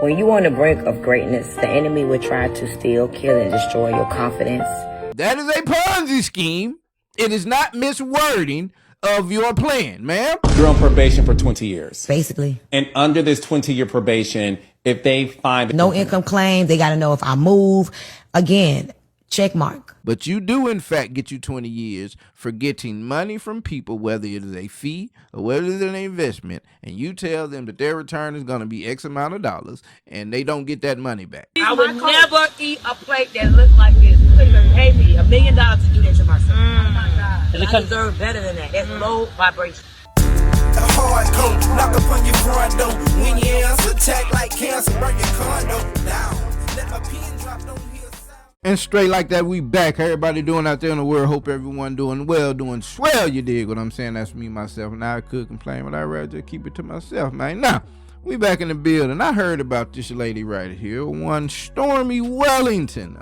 When you're on the brink of greatness, the enemy will try to steal, kill, and destroy your confidence. That is a Ponzi scheme. It is not miswording of your plan, ma'am. You're on probation for 20 years. Basically. And under this 20-year probation, if they find No income claim, they got to know if I move. Again, check mark. But you do, in fact, get you 20 years for getting money from people, whether it is a fee or whether it is an investment, and you tell them that their return is going to be X amount of dollars, and they don't get that money back. I would never eat a plate that looked like this. You couldn't even pay me $1 million to do that to myself. Oh my God. I deserve better than that. That's low vibration. A hard coat, knock upon your front door. When your ass attack like cancer, burn your condo down. Let my pin drop, don't hear sound. And straight like that, we back. How everybody doing out there in the world? Hope everyone doing well, doing swell, you dig what I'm saying? That's me, myself, and I could complain, but I'd rather keep it to myself, man. Now, we back in the building. I heard about this lady right here, one Stormy Wellington.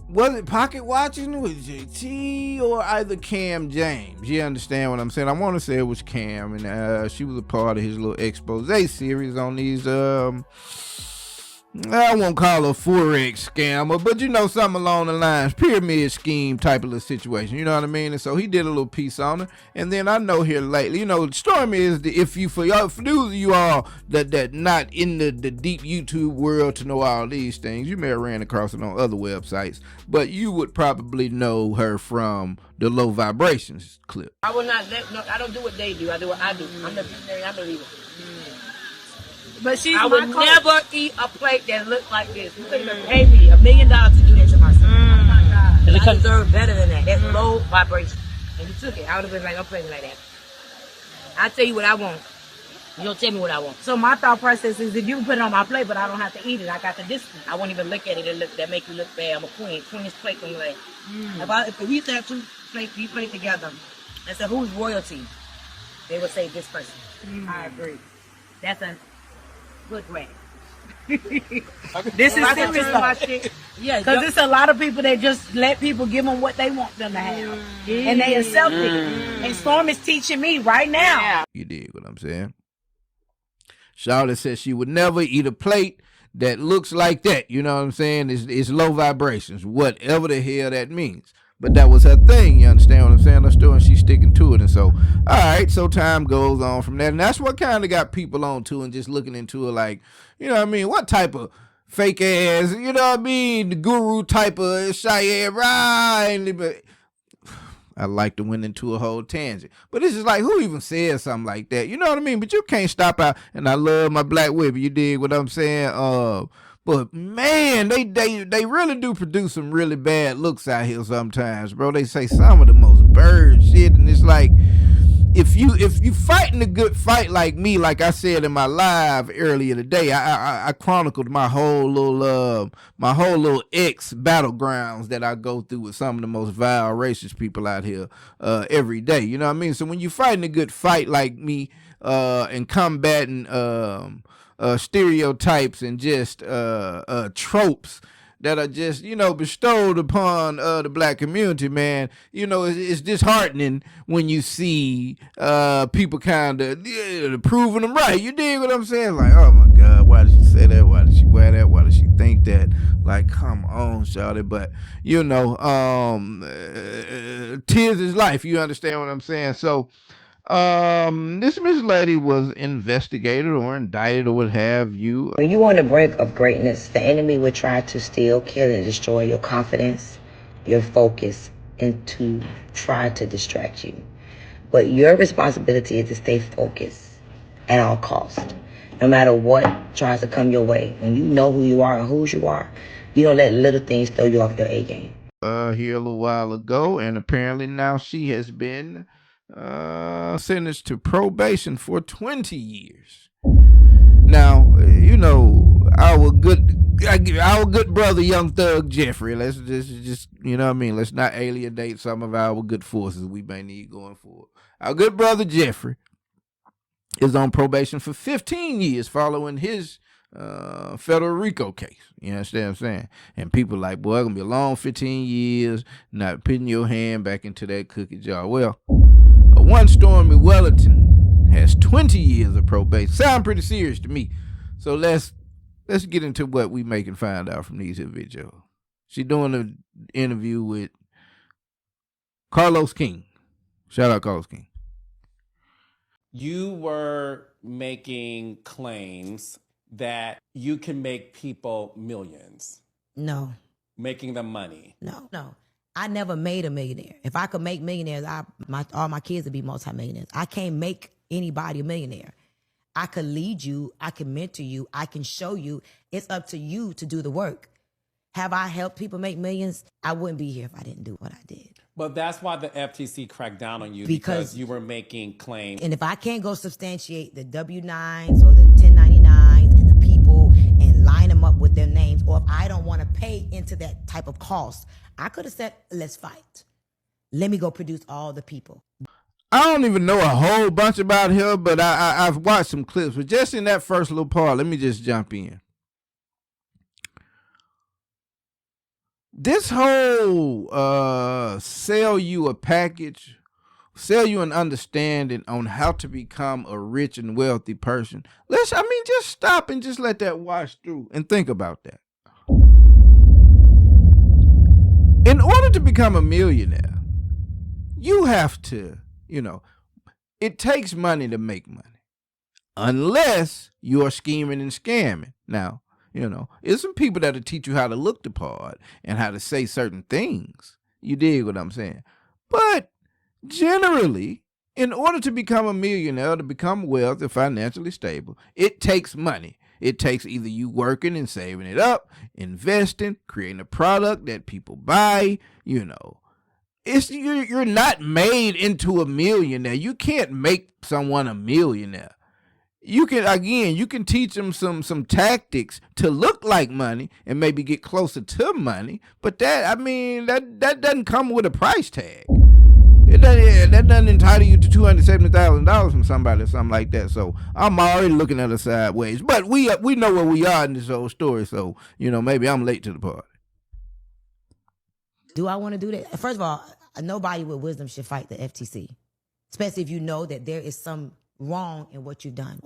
Was it pocket watching with JT or either Cam James? You understand what I'm saying? I want to say it was Cam, and she was a part of his little expose series on these I won't call her Forex scammer, but you know, something along the lines, pyramid scheme type of a situation, you know what I mean? And so he did a little piece on her, and then I know here lately, you know, Stormy is the, for those of you all that not in the deep YouTube world to know all these things, you may have ran across it on other websites, but you would probably know her from the Low Vibrations clip. I will not let, no, I don't do what they do. I do what I do. I'm the visionary. I believe it. But I would never eat a plate that looked like this. You couldn't even pay me $1 million to do that to myself. Oh my God. I deserve better than that. That's low vibration. And you took it. I would have been like, don't play me like that. I tell you what I want. You don't tell me what I want. So my thought process is, if you can put it on my plate, but I don't have to eat it, I got the discipline. I won't even look at it and look that make you look bad. I'm a queen. Queen's plate on like. If we used to have two plates together, and said who's royalty, they would say this person. I agree. That's a good way. This is serious my shit. Yeah, because it's a lot of people that just let people give them what they want them to have, and they accept it. And Storm is teaching me right now. You dig what I'm saying? Charlotte says she would never eat a plate that looks like that. You know what I'm saying? It's low vibrations, whatever the hell that means. But that was her thing, you understand what I'm saying? And she's sticking to it. And so, all right, so time goes on from that. And that's what kind of got people on to and just looking into it like, you know what I mean? What type of fake ass, you know what I mean? The guru type of Cheyenne, right? But I like to went into a whole tangent. But this is like, who even says something like that? You know what I mean? But you can't stop out. And I love my black whip. You dig what I'm saying? But man, they really do produce some really bad looks out here sometimes, bro. They say some of the most bird shit, and it's like, if you fighting a good fight like me, like I said in my live earlier today, I chronicled my whole little X battlegrounds that I go through with some of the most vile racist people out here every day. You know what I mean? So when you fighting a good fight like me and combating stereotypes and just tropes that are just, you know, bestowed upon the black community, man, you know, it's disheartening when you see people kind of proving them right. You dig what I'm saying? Like, oh my God, why did she say that? Why did she wear that? Why did she think that? Like, come on, shawty. But, you know, tears is life. You understand what I'm saying? So, this Miss Lady was investigated or indicted or what have you. When you're on the brink of greatness, the enemy will try to steal, kill, and destroy your confidence, your focus, and to try to distract you. But your responsibility is to stay focused at all costs. No matter what tries to come your way, when you know who you are and whose you are, you don't let little things throw you off your A game. Here a little while ago, and apparently now she has been sentenced to probation for 20 years. Now, you know, our good brother, Young Thug Jeffrey. Let's just you know what I mean. Let's not alienate some of our good forces we may need going forward. Our good brother Jeffrey is on probation for 15 years following his federal RICO case. You understand what I'm saying? And people like, boy, it's gonna be a long 15 years not putting your hand back into that cookie jar. Well, one Stormy Wellington has 20 years of probation. Sound pretty serious to me. So let's get into what we make and find out from these here videos. She doing an interview with Carlos King. Shout out Carlos King. You were making claims that you can make people millions, No, making them money. no. I never made a millionaire. If I could make millionaires, all my kids would be multimillionaires. I can't make anybody a millionaire. I could lead you. I can mentor you. I can show you. It's up to you to do the work. Have I helped people make millions? I wouldn't be here if I didn't do what I did. But that's why the FTC cracked down on you, Because you were making claims. And if I can't go substantiate the W-9s or the 1099s and the people and line them up with their names, or if I don't want to pay into that type of cost, I could have said, let's fight. Let me go produce all the people. I don't even know a whole bunch about her, but I've watched some clips. But just in that first little part, let me just jump in. This whole sell you a package, sell you an understanding on how to become a rich and wealthy person. Just stop and just let that wash through and think about that. In order to become a millionaire, you have to, it takes money to make money. Unless you're scheming and scamming. Now, it's some people that'll teach you how to look the part and how to say certain things. You dig what I'm saying? But generally, in order to become a millionaire, to become wealthy, financially stable, it takes money. It takes either you working and saving it up, investing, creating a product that people buy, It's you're not made into a millionaire. You can't make someone a millionaire. You can teach them some tactics to look like money and maybe get closer to money, but that doesn't come with a price tag. That doesn't entitle you to $270,000 from somebody or something like that. So I'm already looking at it sideways. But we know where we are in this whole story, so maybe I'm late to the party. Do I want to do that? First of all, nobody with wisdom should fight the FTC, especially if you know that there is some wrong in what you've done.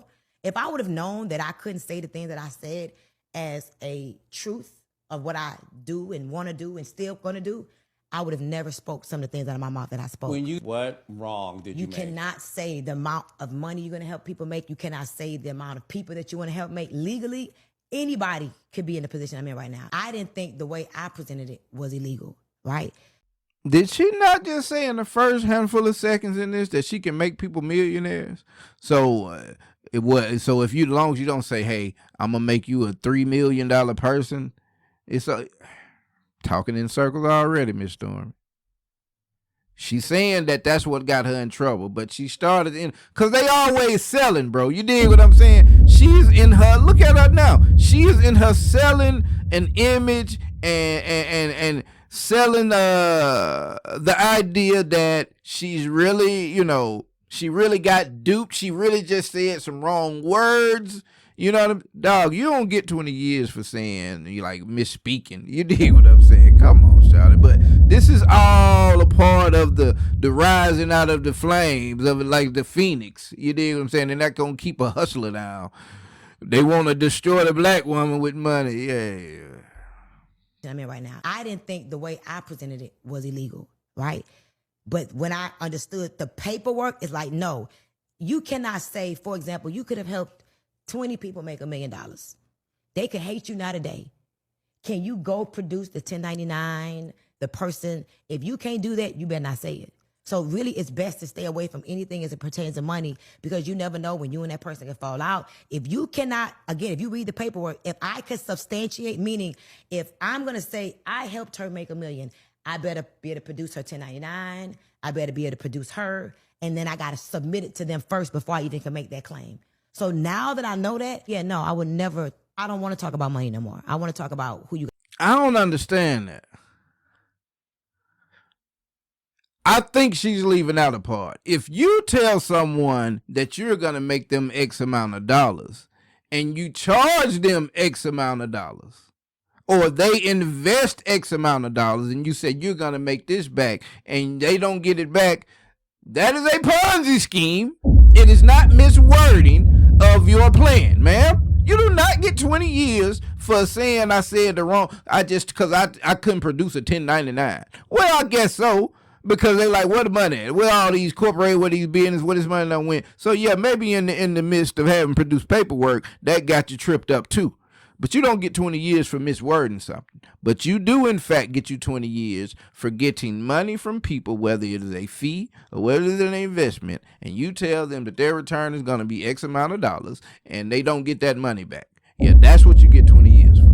If I would have known that I couldn't say the things that I said as a truth of what I do and want to do and still going to do, I would have never spoke some of the things out of my mouth that I spoke. What wrong did you make? You cannot say the amount of money you're going to help people make. You cannot say the amount of people that you want to help make. Legally, anybody could be in the position I'm in right now. I didn't think the way I presented it was illegal, right? Did she not just say in the first handful of seconds in this that she can make people millionaires? So as long as you don't say, "Hey, I'm gonna make you a $3 million person," it's talking in circles already, Miss Stormy. She's saying that that's what got her in trouble, but she started because they always selling, bro. You dig what I'm saying? She's in her. Look at her now. She is in her selling an image and selling the idea that she's really, she really got duped. She really just said some wrong words. Dog, you don't get 20 years for saying you like misspeaking. You dig what I'm saying? Come on, Charlotte. But this is all a part of the rising out of the flames of it, like the phoenix. You dig what I'm saying? They're not gonna keep a hustler down. They want to destroy the black woman with money. Yeah. Right now, I didn't think the way I presented it was illegal, right? But when I understood the paperwork, it's like, no, you cannot say, for example, you could have helped 20 people make $1 million. They could hate you not a day. Can you go produce the 1099, the person? If you can't do that, you better not say it. So really, it's best to stay away from anything as it pertains to money, because you never know when you and that person can fall out. If you cannot, again, if you read the paperwork, if I could substantiate, meaning if I'm going to say I helped her make $1 million, I better be able to produce her 1099. I better be able to produce her. And then I got to submit it to them first before I even can make that claim. So now that I know that, I don't want to talk about money no more. I want to talk about who you. I don't understand that. I think she's leaving out a part. If you tell someone that you're going to make them X amount of dollars and you charge them X amount of dollars, or they invest X amount of dollars and you say you're going to make this back and they don't get it back, that is a Ponzi scheme. It is not miswording of your plan, ma'am. You do not 20 years for saying I said the wrong. Because I couldn't produce a 1099. Well, I guess so. Because they like, where the money at? Where all these corporate, where these business, where this money done went? So yeah, maybe in the midst of having produced paperwork, that got you tripped up too. But you don't get 20 years for miswording something. But you do, in fact, get you 20 years for getting money from people, whether it is a fee or whether it is an investment, and you tell them that their return is going to be X amount of dollars, and they don't get that money back. Yeah, that's what you get 20 years for.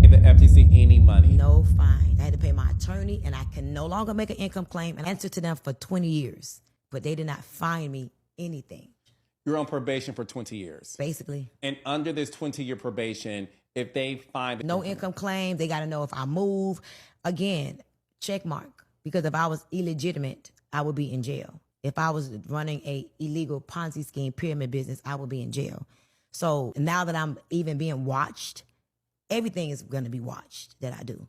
The FTC any money? No fine. I had to pay my attorney, and I can no longer make an income claim and answer to them for 20 years. But they did not fine me anything. You're on probation for 20 years. Basically. And under this 20-year probation, if they find... No income claim, they got to know if I move. Again, check mark. Because if I was illegitimate, I would be in jail. If I was running a illegal Ponzi scheme pyramid business, I would be in jail. So now that I'm even being watched, everything is going to be watched that I do.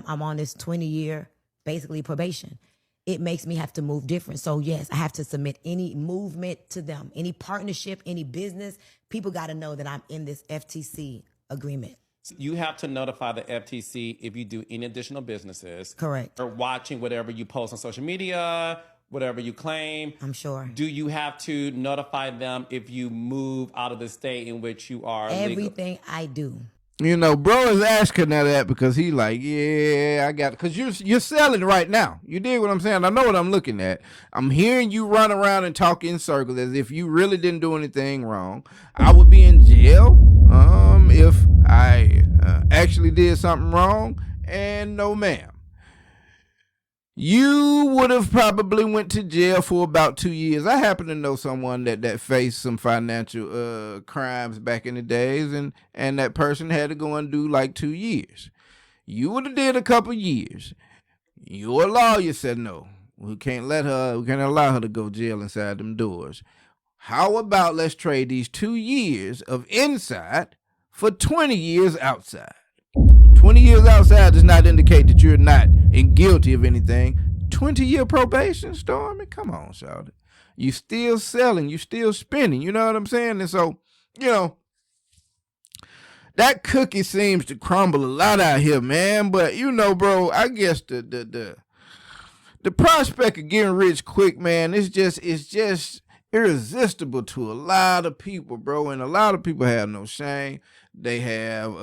I'm on this 20-year, basically, probation. It makes me have to move different. So yes, I have to submit any movement to them, any partnership, any business. People got to know that I'm in this FTC agreement. You have to notify the FTC if you do any additional businesses. Correct. Or watching whatever you post on social media, whatever you claim. I'm sure. Do you have to notify them if you move out of the state in which you are Everything legal? I do. You know, bro is asking that because he like, yeah, I got it. Because you're selling right now. You dig what I'm saying? I know what I'm looking at. I'm hearing you run around and talk in circles as if you really didn't do anything wrong. I would be in jail if I actually did something wrong. And no, ma'am. You would have probably went to jail for about 2 years. I happen to know someone that faced some financial crimes back in the days, and that person had to go and do like 2 years. You would have did a couple years. Your lawyer said no. We can't allow her to go jail inside them doors. How about let's trade these 2 years of inside for 20 years outside? 20 years outside does not indicate that you're not guilty of anything. 20-year probation, Stormy? Come on, shawty. You still selling. You still spending. You know what I'm saying? And so, you know, that cookie seems to crumble a lot out here, man. But, you know, bro, I guess the prospect of getting rich quick, man, it's just irresistible to a lot of people, bro. And a lot of people have no shame. They have,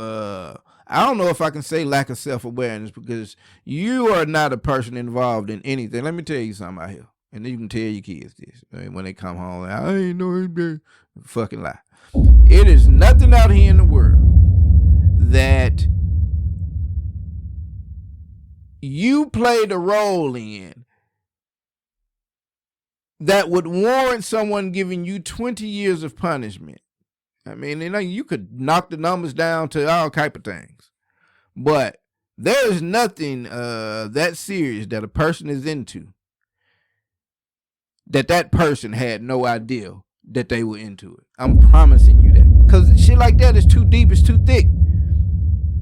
I don't know if I can say lack of self-awareness, because you are not a person involved in anything. Let me tell you something out here. And then you can tell your kids this. I mean, when they come home, I ain't no anything. Fucking lie. It is nothing out here in the world that you played a role in that would warrant someone giving you 20 years of punishment. I mean, you could knock the numbers down to all type of things. But there is nothing that serious that a person is into that person had no idea that they were into it. I'm promising you that. Because shit like that is too deep, it's too thick.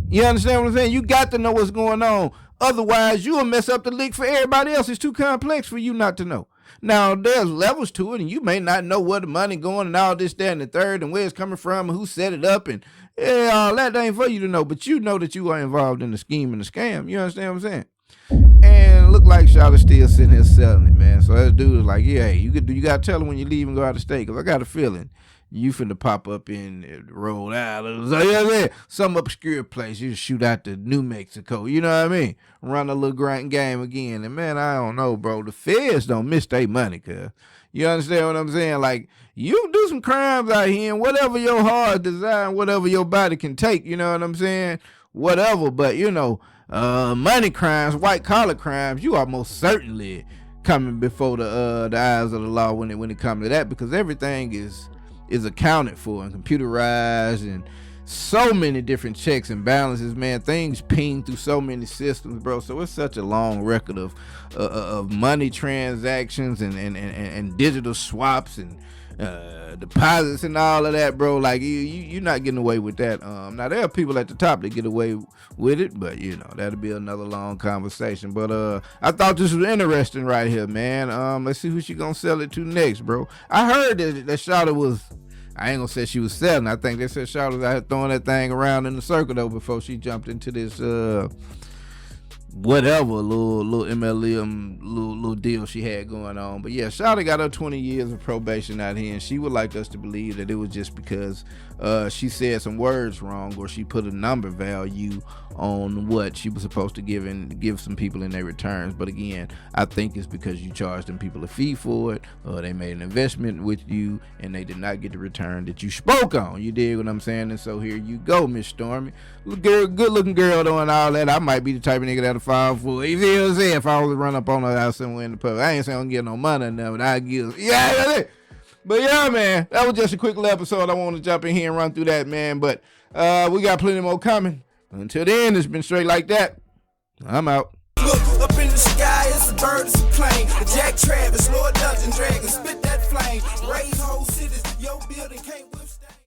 You understand what I'm saying? You got to know what's going on. Otherwise, you'll mess up the leak for everybody else. It's too complex for you not to know. Now, there's levels to it, and you may not know where the money going and all this, that, and the third, and where it's coming from, and who set it up, and all that ain't for you to know. But you know that you are involved in the scheme and the scam. You understand what I'm saying? And it look like Charlotte still sitting here selling it, man. So that dude is like, yeah, hey, you got to tell her when you leave and go out of state, because I got a feeling you finna pop up in Rhode Island, some obscure place. You shoot out to New Mexico, you know what I mean? Run a little grind game again. And man, I don't know, bro. The feds don't miss their money, cuz. You understand what I'm saying? Like, you do some crimes out here, and whatever your heart desire, whatever your body can take, you know what I'm saying? Whatever, but you know, money crimes, white collar crimes, you are most certainly coming before the eyes of the law when it comes to that, because everything is accounted for and computerized, and so many different checks and balances, man. Things ping through so many systems, bro. So it's such a long record of money transactions and digital swaps and deposits and all of that, bro. Like you're not getting away with that. Now there are people at the top that get away with it, but you know, that'll be another long conversation. But I thought this was interesting right here, man. Let's see who she gonna sell it to next, bro. I heard that Shawty was, I ain't gonna say she was selling. I think they said Shawty was out here throwing that thing around in the circle though before she jumped into this whatever little MLM little deal she had going on. But yeah, Shawty got her 20 years of probation out here, and she would like us to believe that it was just because she said some words wrong, or she put a number value on what she was supposed to give some people in their returns. But again, I think it's because you charged them people a fee for it, or they made an investment with you and they did not get the return that you spoke on. You dig what I'm saying? And so here you go, Miss Stormy. Good looking girl doing all that. I might be the type of nigga that'll fall for it. You feel what I'm saying? If I was to run up on her out somewhere in the pub, I ain't saying I don't get no money or nothing, but I give. Yeah. But yeah, man, that was just a quick little episode. I want to jump in here and run through that, man. But we got plenty more coming. Until then, it's been straight like that. I'm out. Look up in the sky, it's a bird, it's a plane. The Jack Travis, Lord Dungeon Dragon, spit that flame. Raise